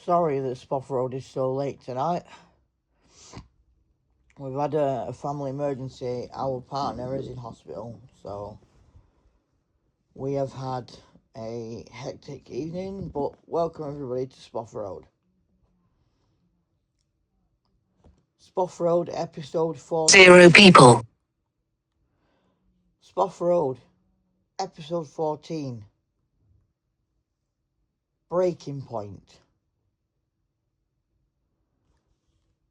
Sorry that Spoff Road is so late tonight. We've had a family emergency. Our partner is in hospital, so we have had a hectic evening, but welcome everybody to Spoff Road. Spoff Road episode 14. 0 people. Spoff Road episode 14. Breaking Point.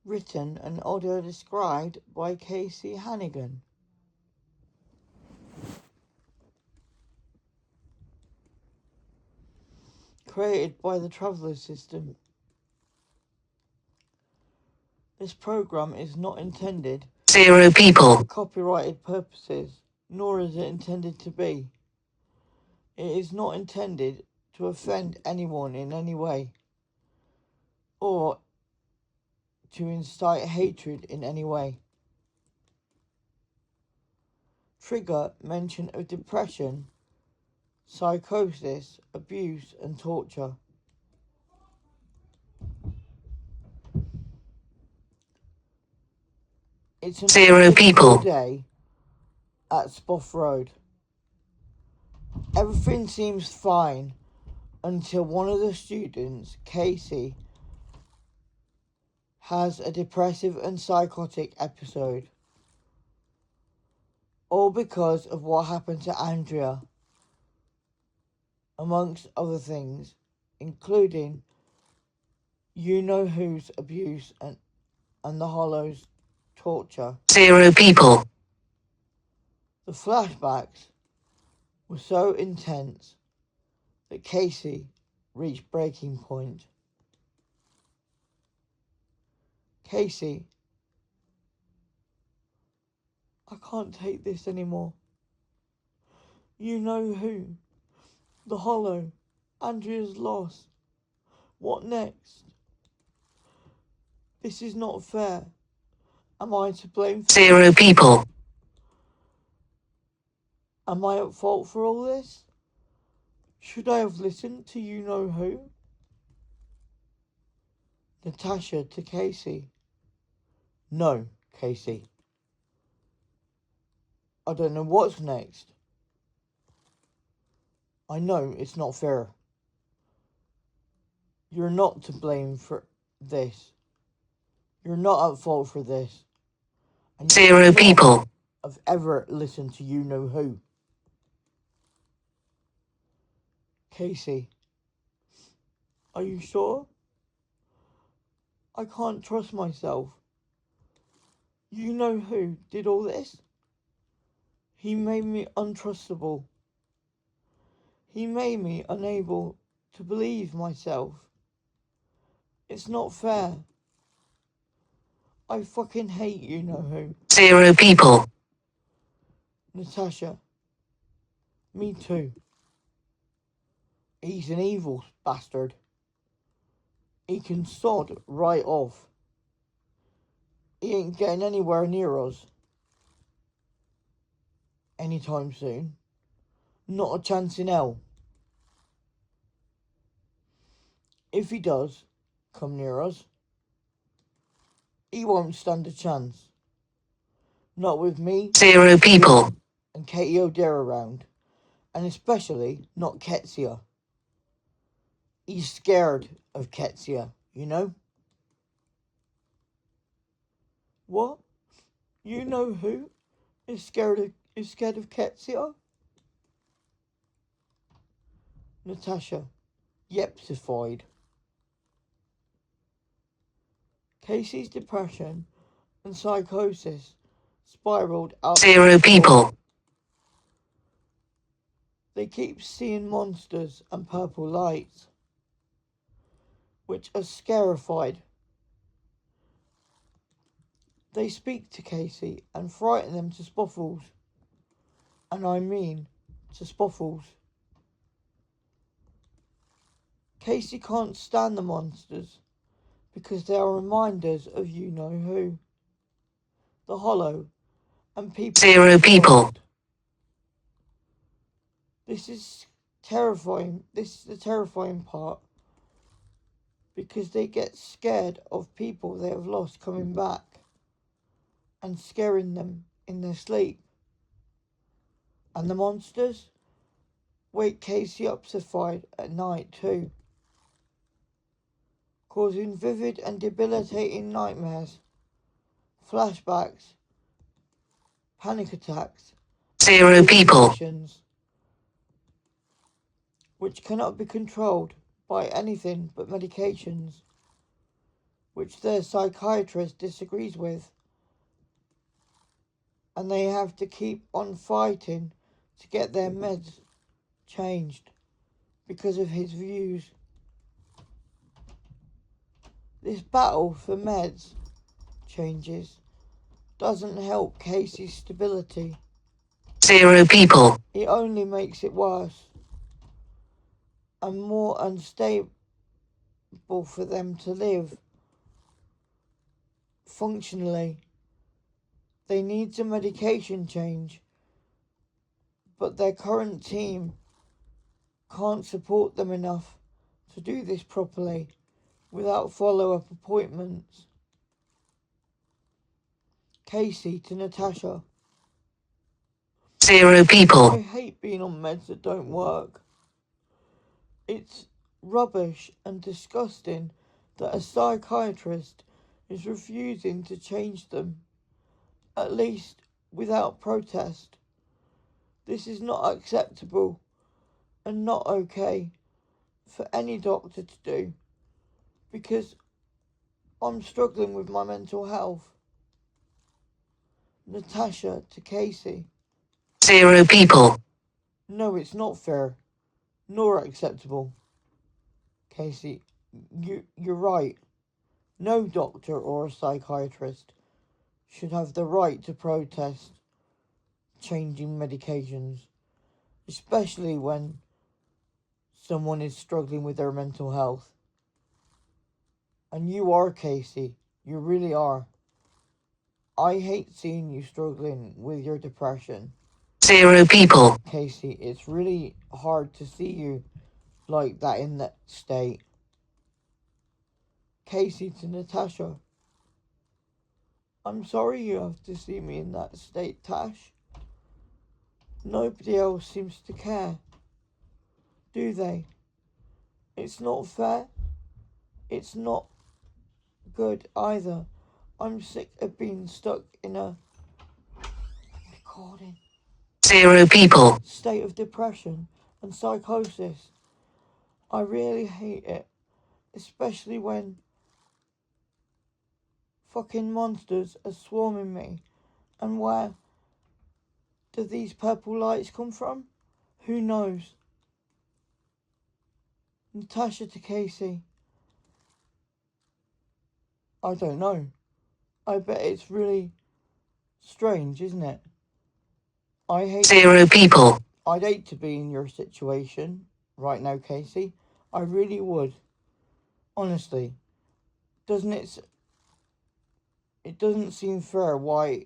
Written and audio described by Casey Hannigan. Created by the Traveller System. This program is not intended 0 people. for copyrighted purposes, nor is it intended to be. It is not intended to offend anyone in any way, or to incite hatred in any way. Trigger mention of depression, psychosis, abuse, and torture. It's an 0 people. day at Spoff Road. Everything seems fine until one of the students, Casey, has a depressive and psychotic episode. All because of what happened to Andrea, amongst other things, including you-know-who's abuse and the Hollow's torture. 0 people. The flashbacks were so intense that Casey reached breaking point. Casey, I can't take this anymore. You know who? The Hollow. Andrea's loss. What next? This is not fair. Am I to blame for 0 people. Am I at fault for all this? Should I have listened to you-know-who? Natasha to Casey. No, Casey. I don't know what's next. I know it's not fair. You're not to blame for this. You're not at fault for this. And 0 people. I've ever listened to you-know-who. Casey, are you sure? I can't trust myself. You-know-who did all this? He made me untrustable. He made me unable to believe myself. It's not fair. I fucking hate you-know-who. 0 people. Natasha, me too. He's an evil bastard. He can sod right off. He ain't getting anywhere near us anytime soon. Not a chance in hell. If he does come near us, he won't stand a chance. Not with me 0 people. and Katie O'Dare around, and especially not Ketsia. He's scared of Ketsia, you know? What? You know who is scared of Ketsia? Natasha, yepsified. Casey's depression and psychosis spiraled out. 0 people. They keep seeing monsters and purple lights, which are scarified. They speak to Casey and frighten them to spoffles. And I mean to spoffles. Casey can't stand the monsters because they are reminders of you-know-who. The Hollow and people. 0 people. This is terrifying. This is the terrifying part. because they get scared of people they have lost coming back and scaring them in their sleep. And the monsters wake Casey up at night too, causing vivid and debilitating nightmares, flashbacks, panic attacks, 0 people, hallucinations, which cannot be controlled by anything but medications, which their psychiatrist disagrees with, and they have to keep on fighting to get their meds changed because of his views. This battle for meds changes doesn't help Casey's stability. 0 people, It only makes it worse and more unstable for them to live functionally. They need a medication change, but their current team can't support them enough to do this properly without follow-up appointments. Casey to Natasha. 0 I people, hate being on meds that don't work. It's rubbish and disgusting that a psychiatrist is refusing to change them, at least without protest. This is not acceptable and not okay for any doctor to do, because I'm struggling with my mental health. Natasha to Casey. 0 people, No, it's not fair, nor acceptable. Casey, you're right. No doctor or a psychiatrist should have the right to protest changing medications, especially when someone is struggling with their mental health. And you are, Casey. You really are. I hate seeing you struggling with your depression. 0 people, Casey, it's really hard to see you like that in that state. Casey to Natasha. I'm sorry you have to see me in that state, Tash. Nobody else seems to care, do they? It's not fair. It's not good either. I'm sick of being stuck in a recording 0 people, state of depression and psychosis. I really hate it, especially when fucking monsters are swarming me. And where do these purple lights come from? Who knows? Natasha to Casey. I don't know. I bet it's really strange, isn't it? I hate 0 people, I'd hate to be in your situation right now, Casey. I really would. Honestly. Doesn't it doesn't seem fair. Why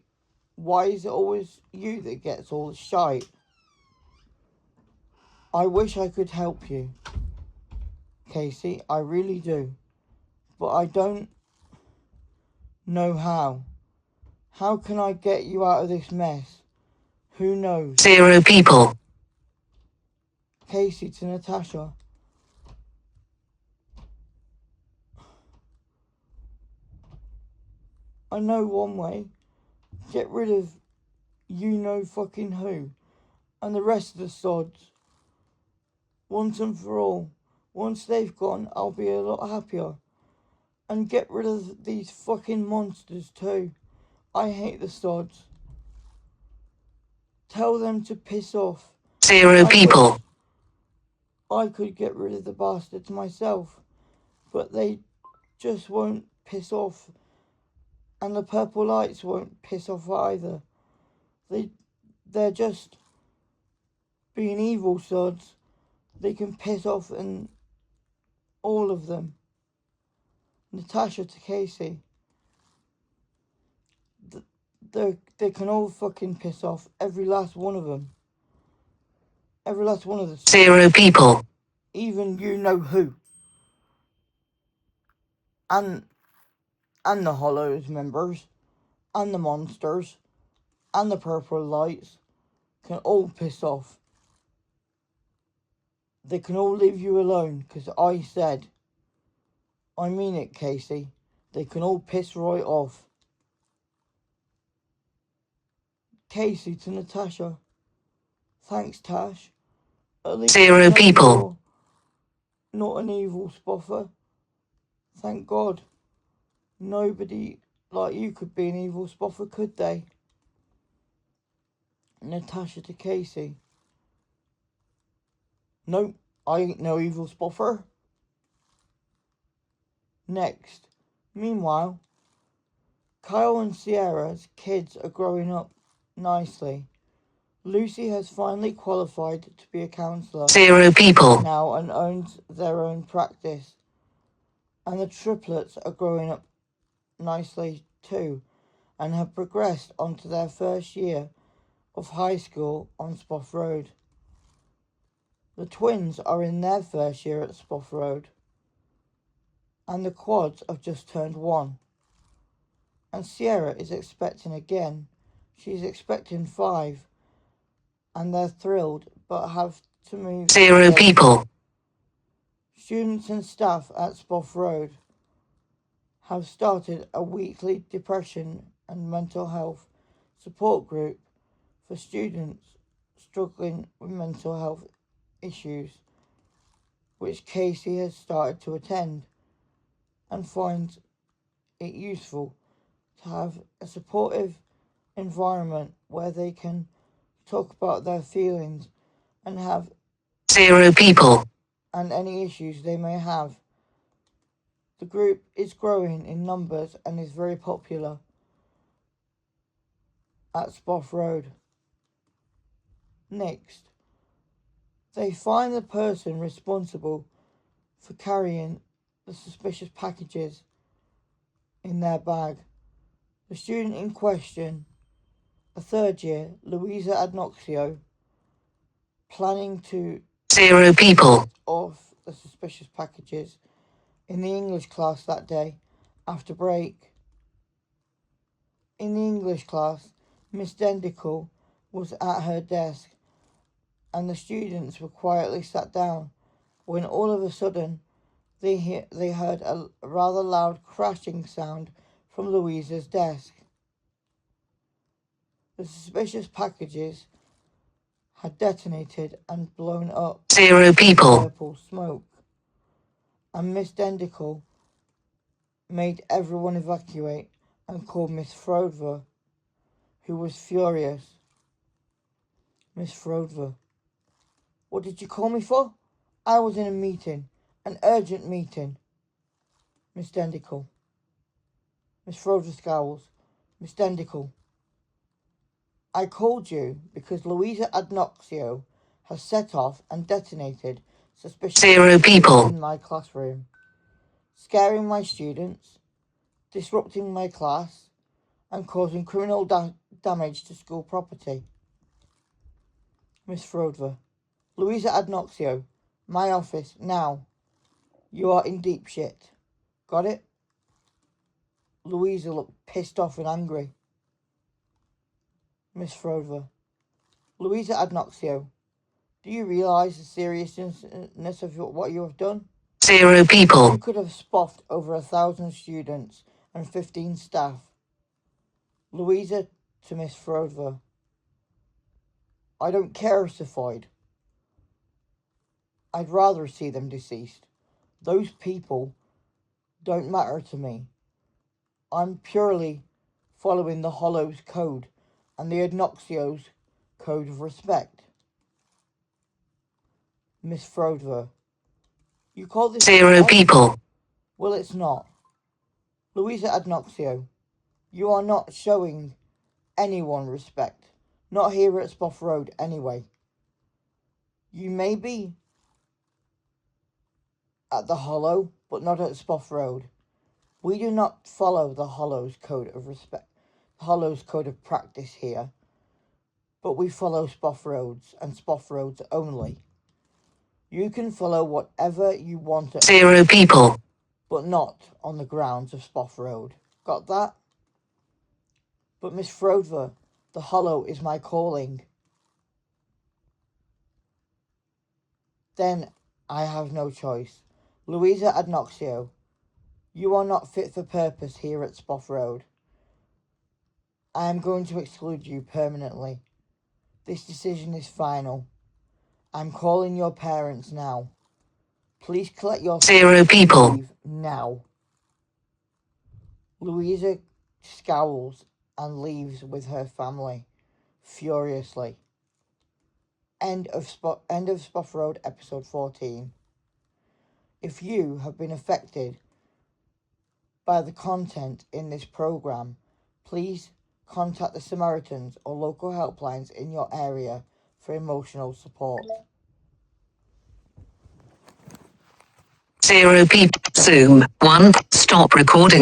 is it always you that gets all the shite? I wish I could help you, Casey. I really do. But I don't know how. How can I get you out of this mess? Who knows? 0 people, Casey to Natasha. I know one way. Get rid of you know fucking who and the rest of the sods. Once and for all. Once they've gone, I'll be a lot happier. And get rid of these fucking monsters too. I hate the sods. Tell them to piss off. 0 people, I could get rid of the bastards myself, but they just won't piss off. And the purple lights won't piss off either. They're just being evil sods. They can piss off, and all of them. Natasha to Casey. They can all fucking piss off. Every last one of them. Every last one of the 0 people, even you know who. and the Hollows members, and the monsters, and the purple lights can all piss off. They can all leave you alone, 'cause I said. I mean it, Casey. They can all piss right off. Casey to Natasha. Thanks, Tash. At least Zero you know people. you're not an evil spoffer. Thank God. Nobody like you could be an evil spoffer, could they? Natasha to Casey. Nope, I ain't no evil spoffer. Next. Meanwhile, Kyle and Sierra's kids are growing up nicely. Lucy has finally qualified to be a counsellor Zero people. now and owns their own practice. And the triplets are growing up nicely too and have progressed onto their first year of high school on Spoff Road. The twins are in their first year at Spoff Road. And the quads have just turned 1. And Sierra is expecting again. She's expecting 5. And they're thrilled, but have to move. Zero people. Students and staff at Spoff Road have started a weekly depression and mental health support group for students struggling with mental health issues, which Casey has started to attend and finds it useful to have a supportive environment where they can talk about their feelings and have Zero people. and any issues they may have. The group is growing in numbers and is very popular at Spoff Road. Next, they find the person responsible for carrying the suspicious packages in their bag. The student in question, a third year, Louisa Adnoxio, planning to Zero people. off the suspicious packages in the English class that day after break. In the English class, Miss Dendicle was at her desk and the students were quietly sat down when all of a sudden they heard a rather loud crashing sound from Louisa's desk. The suspicious packages had detonated and blown up Zero people. purple smoke, and Miss Dendicle made everyone evacuate and called Miss Frover, who was furious. Miss Frover, what did you call me for? I was in a meeting, an urgent meeting. Miss Dendicle. Miss Frover scowls. Miss Dendicle, I called you because Louisa Adnoxio has set off and detonated suspicious Zero people. in my classroom, scaring my students, disrupting my class, and causing criminal damage to school property. Miss Frover, Louisa Adnoxio, my office, now. You are in deep shit. Got it? Louisa looked pissed off and angry. Miss Frover, Louisa Adnoxio, do you realise the seriousness of what you have done? Zero people. You could have spoffed over 1,000 students and 15 staff. Louisa to Miss Frover, I don't care if Sophied. I'd rather see them deceased. Those people don't matter to me. I'm purely following the Hollows code and the Adnoxio's code of respect. Miss Frover, you call this Zero respect? people. Well, it's not. Louisa Adnoxio, you are not showing anyone respect. Not here at Spoff Road, anyway. You may be at the Hollow, but not at Spoff Road. We do not follow the Hollow's code of respect, Hollow's code of practice here, but we follow Spoff Roads and Spoff Roads only. You can follow whatever you want at Zero people. but not on the grounds of Spoff Road. Got that? But Miss Frodver, the Hollow is my calling. Then I have no choice. Louisa Adnoxio, you are not fit for purpose here at Spoff Road. I am going to exclude you permanently. This decision is final. I'm calling your parents now. Please collect your 0 people. leave now. Louisa scowls and leaves with her family, furiously. End of Spoff Road, episode 14. If you have been affected by the content in this program, please contact the Samaritans or local helplines in your area for emotional support. 0 people. Zoom. 1. Stop recording.